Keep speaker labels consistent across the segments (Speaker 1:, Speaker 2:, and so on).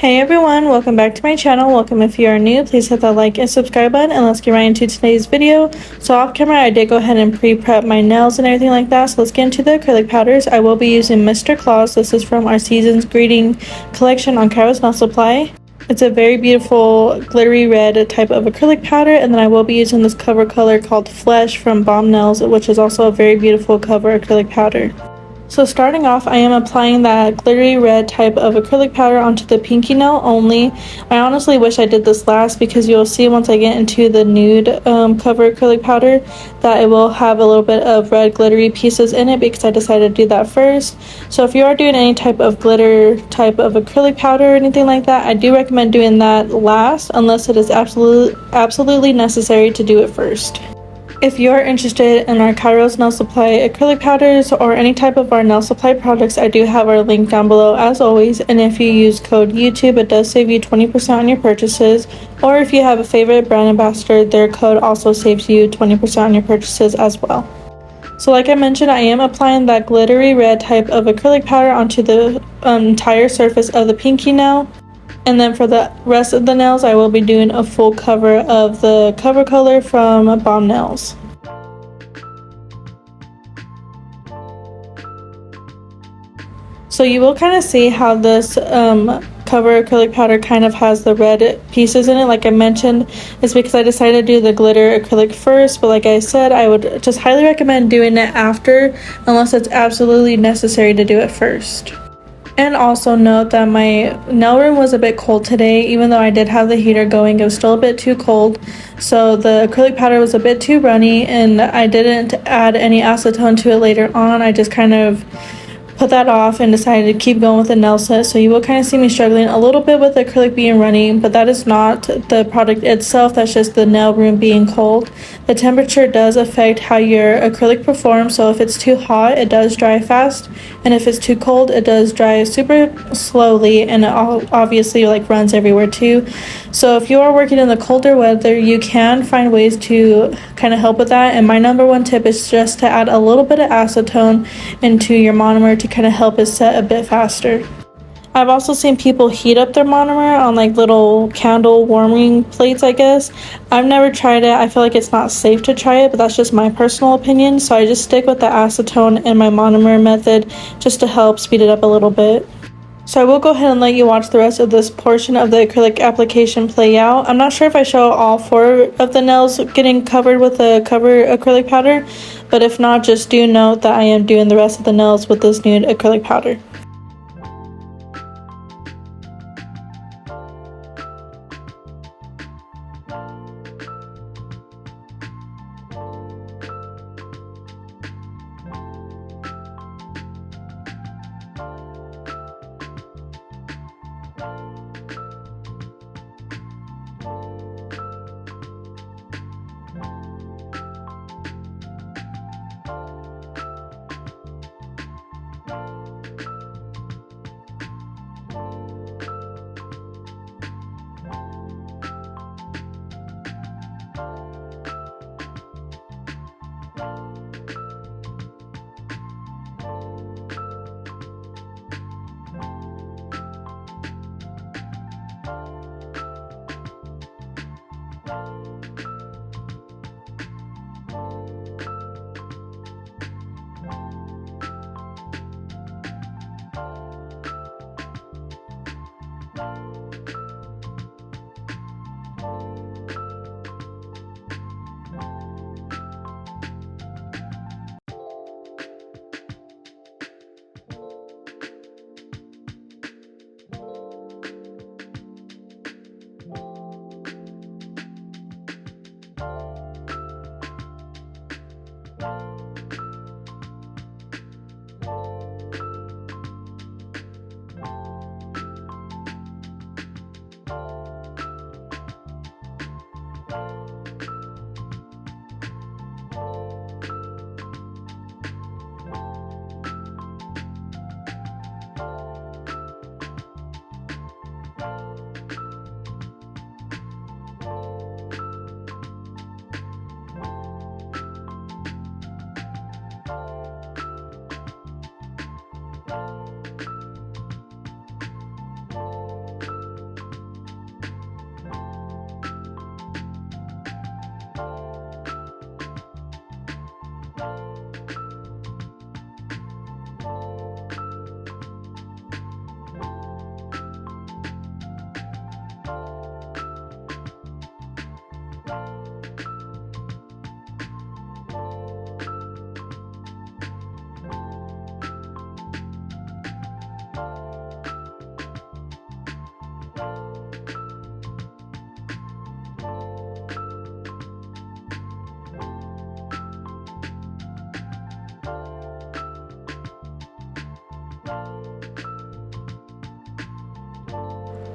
Speaker 1: Hey everyone, welcome back to my channel. Welcome if you are new. Please hit that like and subscribe button, and let's get right into today's video. So off camera I did go ahead and pre-prep my nails and everything like that, so let's get into the acrylic powders. I will be using Mr. Claus. This is from our Season's Greeting collection on KAIROSE Nail Supply. It's a very beautiful glittery red type of acrylic powder, and then I will be using this cover color called Flesh from BombNailz, which is also a very beautiful cover acrylic powder. So starting off, I am applying that glittery red type of acrylic powder onto the pinky nail only. I honestly wish I did this last, because you'll see once I get into the nude cover acrylic powder that it will have a little bit of red glittery pieces in it, because I decided to do that first. So if you are doing any type of glitter type of acrylic powder or anything like that, I do recommend doing that last, unless it is absolutely necessary to do it first. If you are interested in our KAIROSE nail supply acrylic powders or any type of our nail supply products, I do have our link down below as always, and if you use code YouTube, it does save you 20% on your purchases, or if you have a favorite brand ambassador, their code also saves you 20% on your purchases as well. So like I mentioned, I am applying that glittery red type of acrylic powder onto the entire surface of the pinky nail. And then for the rest of the nails, I will be doing a full cover of the cover color from BombNailz. So you will kind of see how this cover acrylic powder kind of has the red pieces in it. Like I mentioned, it's because I decided to do the glitter acrylic first, but like I said, I would just highly recommend doing it after, unless it's absolutely necessary to do it first. And also note that my nail room was a bit cold today. Even though I did have the heater going, it was still a bit too cold. So the acrylic powder was a bit too runny, and I didn't add any acetone to it later on. I just kind of put that off and decided to keep going with the nail set. So you will kind of see me struggling a little bit with the acrylic being runny, but that is not the product itself, that's just the nail room being cold. The temperature does affect how your acrylic performs, so if it's too hot, it does dry fast, and if it's too cold, it does dry super slowly, and it obviously like runs everywhere too. So if you are working in the colder weather, you can find ways to kind of help with that, and my number one tip is just to add a little bit of acetone into your monomer to kind of help it set a bit faster. I've also seen people heat up their monomer on like little candle warming plates, I guess. I've never tried it. I feel like it's not safe to try it, but that's just my personal opinion. So I just stick with the acetone and my monomer method just to help speed it up a little bit. So I will go ahead and let you watch the rest of this portion of the acrylic application play out. I'm not sure if I show all 4 of the nails getting covered with the cover acrylic powder, but if not, just do note that I am doing the rest of the nails with this nude acrylic powder.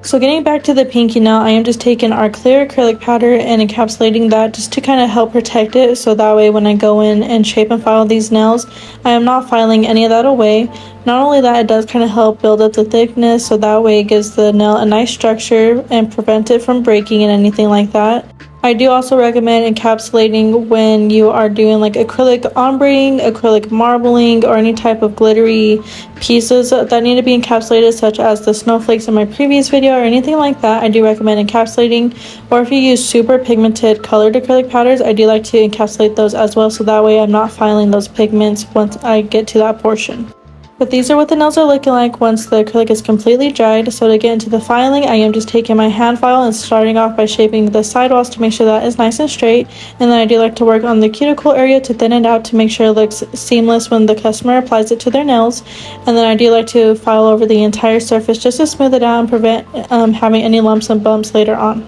Speaker 1: So getting back to the pinky nail, I am just taking our clear acrylic powder and encapsulating that just to kind of help protect it, so that way when I go in and shape and file these nails, I am not filing any of that away. Not only that, it does kind of help build up the thickness, so that way it gives the nail a nice structure and prevent it from breaking and anything like that. I do also recommend encapsulating when you are doing like acrylic ombreing, acrylic marbling, or any type of glittery pieces that need to be encapsulated, such as the snowflakes in my previous video or anything like that. I do recommend encapsulating, or if you use super pigmented colored acrylic powders, I do like to encapsulate those as well, so that way I'm not filing those pigments once I get to that portion. But these are what the nails are looking like once the acrylic is completely dried. So to get into the filing, I am just taking my hand file and starting off by shaping the sidewalls to make sure that is nice and straight. And then I do like to work on the cuticle area to thin it out to make sure it looks seamless when the customer applies it to their nails. And then I do like to file over the entire surface just to smooth it out and prevent having any lumps and bumps later on.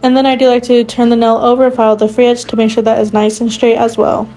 Speaker 1: And then I do like to turn the nail over and file the free edge to make sure that is nice and straight as well.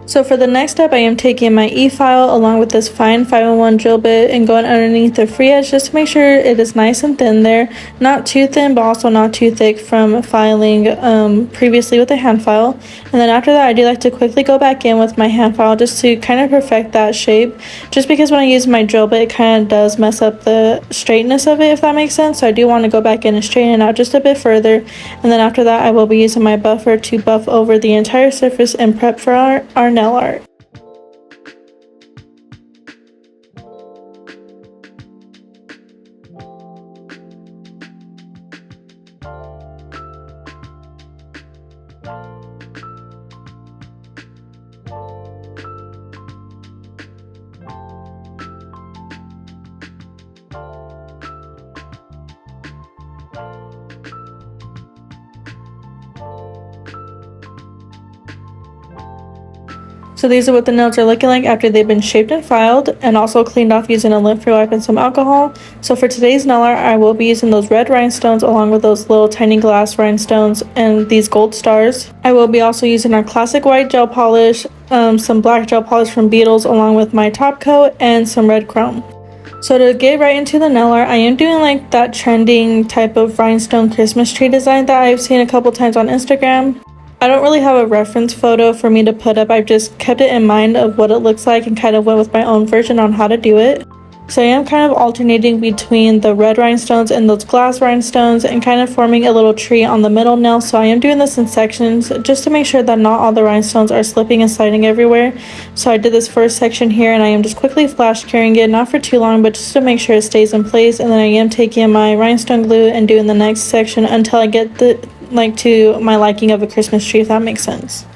Speaker 1: So for the next step, I am taking my E-file along with this fine 5-in-1 drill bit and going underneath the free edge just to make sure it is nice and thin there. Not too thin, but also not too thick from filing previously with a hand file. And then after that, I do like to quickly go back in with my hand file just to kind of perfect that shape. Just because when I use my drill bit, it kind of does mess up the straightness of it, if that makes sense. So I do want to go back in and straighten it out just a bit further. And then after that, I will be using my buffer to buff over the entire surface and prep for our nail art. So these are what the nails are looking like after they've been shaped and filed and also cleaned off using a lint-free wipe and some alcohol. So for today's nail art, I will be using those red rhinestones along with those little tiny glass rhinestones and these gold stars. I will be also using our classic white gel polish, some black gel polish from Beetles along with my top coat, and some red chrome. So to get right into the nail art, I am doing like that trending type of rhinestone Christmas tree design that I've seen a couple times on Instagram. I don't really have a reference photo for me to put up. I've just kept it in mind of what it looks like and kind of went with my own version on how to do it. So I am kind of alternating between the red rhinestones and those glass rhinestones and kind of forming a little tree on the middle nail. So I am doing this in sections just to make sure that not all the rhinestones are slipping and sliding everywhere. So I did this first section here and I am just quickly flash curing it, not for too long, but just to make sure it stays in place. And then I am taking my rhinestone glue and doing the next section until I get to my liking of a Christmas tree, if that makes sense.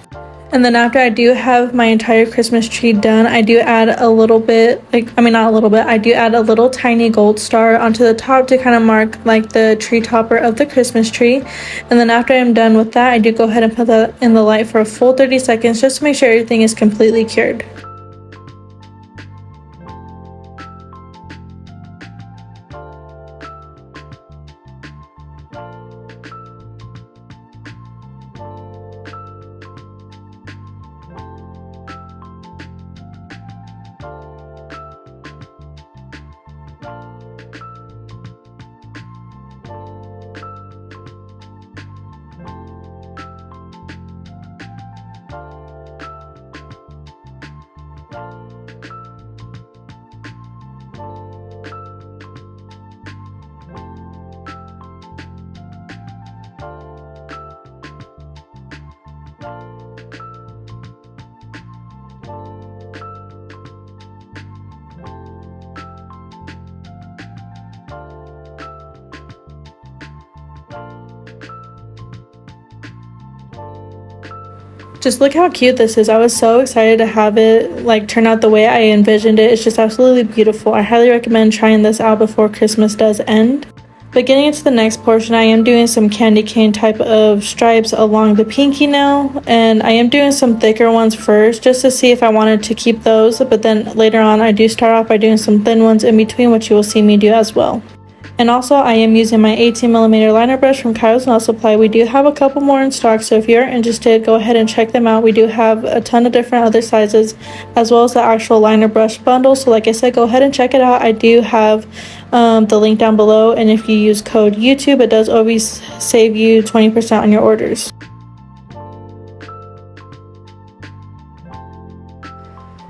Speaker 1: And then after I do have my entire Christmas tree done, I do add a little bit, I do add a little tiny gold star onto the top to kind of mark like the tree topper of the Christmas tree. And then after I'm done with that, I do go ahead and put that in the light for a full 30 seconds just to make sure everything is completely cured. Just look how cute this is. I was so excited to have it like turn out the way I envisioned it. It's just absolutely beautiful. I highly recommend trying this out before Christmas does end. But getting into the next portion, I am doing some candy cane type of stripes along the pinky nail, and I am doing some thicker ones first just to see if I wanted to keep those, but then later on I do start off by doing some thin ones in between, which you will see me do as well. And also, I am using my 18mm liner brush from KAIROSE Nail Supply. We do have a couple more in stock, so if you're interested, go ahead and check them out. We do have a ton of different other sizes, as well as the actual liner brush bundle. So like I said, go ahead and check it out. I do have the link down below, and if you use code YouTube, it does always save you 20% on your orders.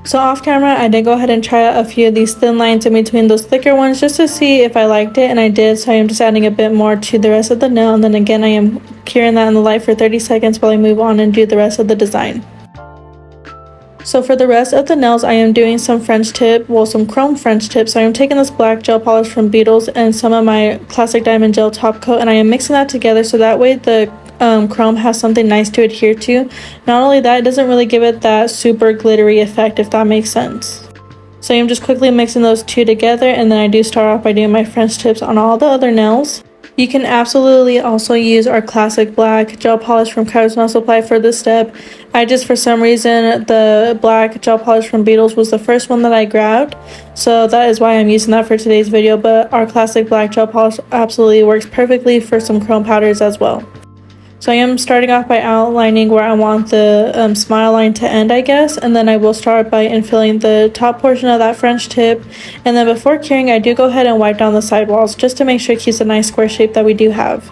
Speaker 1: So off camera, I did go ahead and try out a few of these thin lines in between those thicker ones just to see if I liked it, and I did. So I am just adding a bit more to the rest of the nail, and then again I am curing that in the light for 30 seconds while I move on and do the rest of the design. So for the rest of the nails, I am doing some French tip, well, some chrome French tips. So I am taking this black gel polish from BombNailz and some of my classic diamond gel top coat, and I am mixing that together so that way the chrome has something nice to adhere to. Not only that, it doesn't really give it that super glittery effect, if that makes sense. So I'm just quickly mixing those two together, and then I do start off by doing my French tips on all the other nails. You can absolutely also use our classic black gel polish from KAIROSE Nail Supply for this step. I just, for some reason, the black gel polish from BombNailz was the first one that I grabbed, so that is why I'm using that for today's video. But our classic black gel polish absolutely works perfectly for some chrome powders as well. So I am starting off by outlining where I want the smile line to end, I guess, and then I will start by infilling the top portion of that French tip, and then before curing I do go ahead and wipe down the side walls just to make sure it keeps a nice square shape that we do have.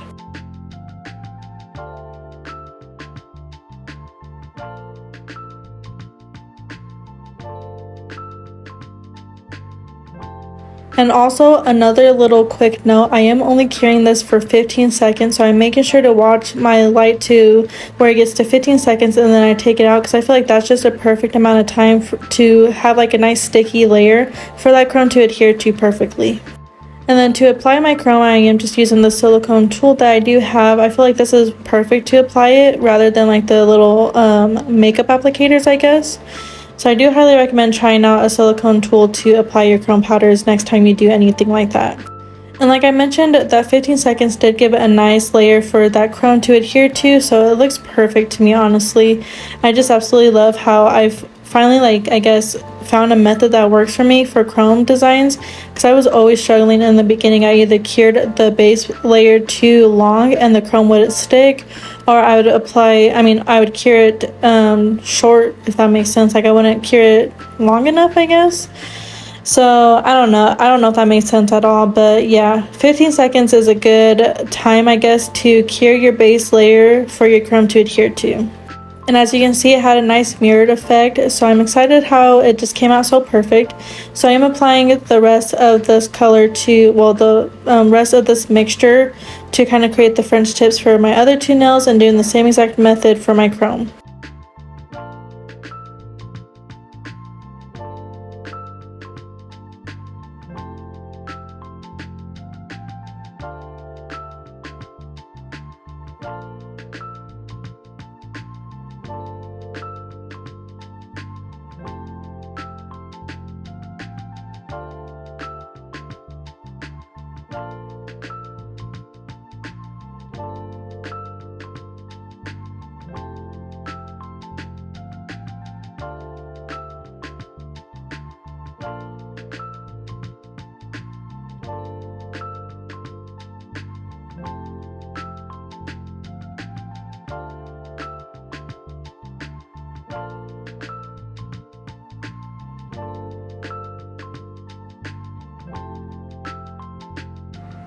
Speaker 1: And also, another little quick note, I am only curing this for 15 seconds, so I'm making sure to watch my light to where it gets to 15 seconds and then I take it out, because I feel like that's just a perfect amount of time to have like a nice sticky layer for that chrome to adhere to perfectly. And then to apply my chrome, I am just using the silicone tool that I do have. I feel like this is perfect to apply it rather than like the little makeup applicators, I guess. So I do highly recommend trying out a silicone tool to apply your chrome powders next time you do anything like that. And like I mentioned, that 15 seconds did give it a nice layer for that chrome to adhere to, so it looks perfect to me, honestly. I just absolutely love how I've finally, like, I guess, found a method that works for me for chrome designs, because I was always struggling in the beginning. I either cured the base layer too long and the chrome wouldn't stick, or I would I would cure it short, if that makes sense. Like I wouldn't cure it long enough, I guess. So I don't know if that makes sense at all, but yeah, 15 seconds is a good time, I guess, to cure your base layer for your chrome to adhere to. And as you can see, it had a nice mirrored effect, so I'm excited how it just came out so perfect. So I am applying the rest of this color to, well, the rest of this mixture to kind of create the French tips for my other two nails, and doing the same exact method for my chrome.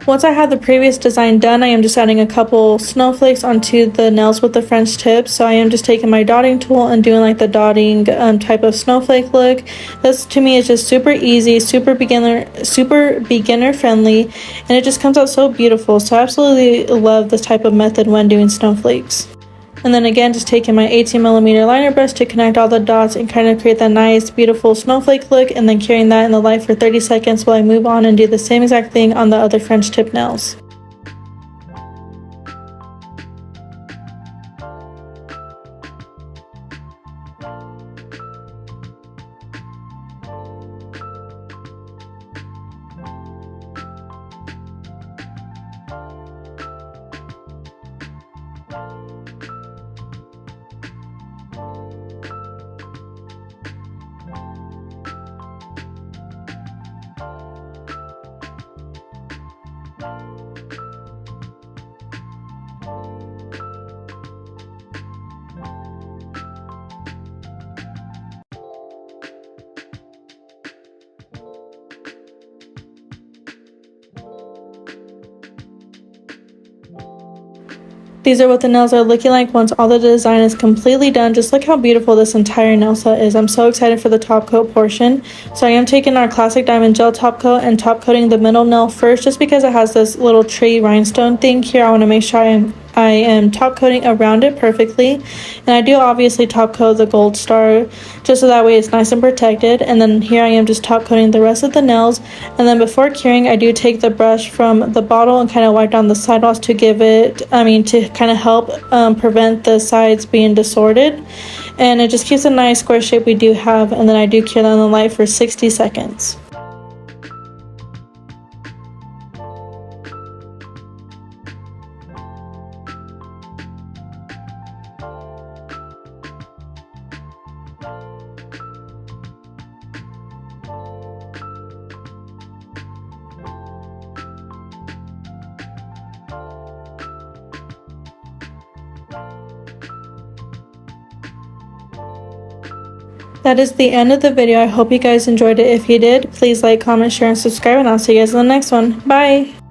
Speaker 1: Once I have the previous design done, I am just adding a couple snowflakes onto the nails with the French tips. So I am just taking my dotting tool and doing like the dotting type of snowflake look. This to me is just super easy, super beginner friendly, and it just comes out so beautiful. So I absolutely love this type of method when doing snowflakes. And then again, just taking my 18mm liner brush to connect all the dots and kind of create that nice, beautiful snowflake look, and then carrying that in the light for 30 seconds while I move on and do the same exact thing on the other French tip nails. These are what the nails are looking like once all the design is completely done. Just look how beautiful this entire nail set is. I'm so excited for the top coat portion. So I am taking our classic diamond gel top coat and top coating the middle nail first, just because it has this little tree rhinestone thing here. I want to make sure I am top coating around it perfectly, and I do obviously top coat the gold star just so that way it's nice and protected. And then here I am just top coating the rest of the nails, and then before curing I do take the brush from the bottle and kind of wipe down the sidewalls to to kind of help prevent the sides being distorted, and it just keeps a nice square shape we do have. And then I do cure that in the light for 60 seconds. That is the end of the video. I hope you guys enjoyed it. If you did, please like, comment, share, and subscribe, and I'll see you guys in the next one. Bye!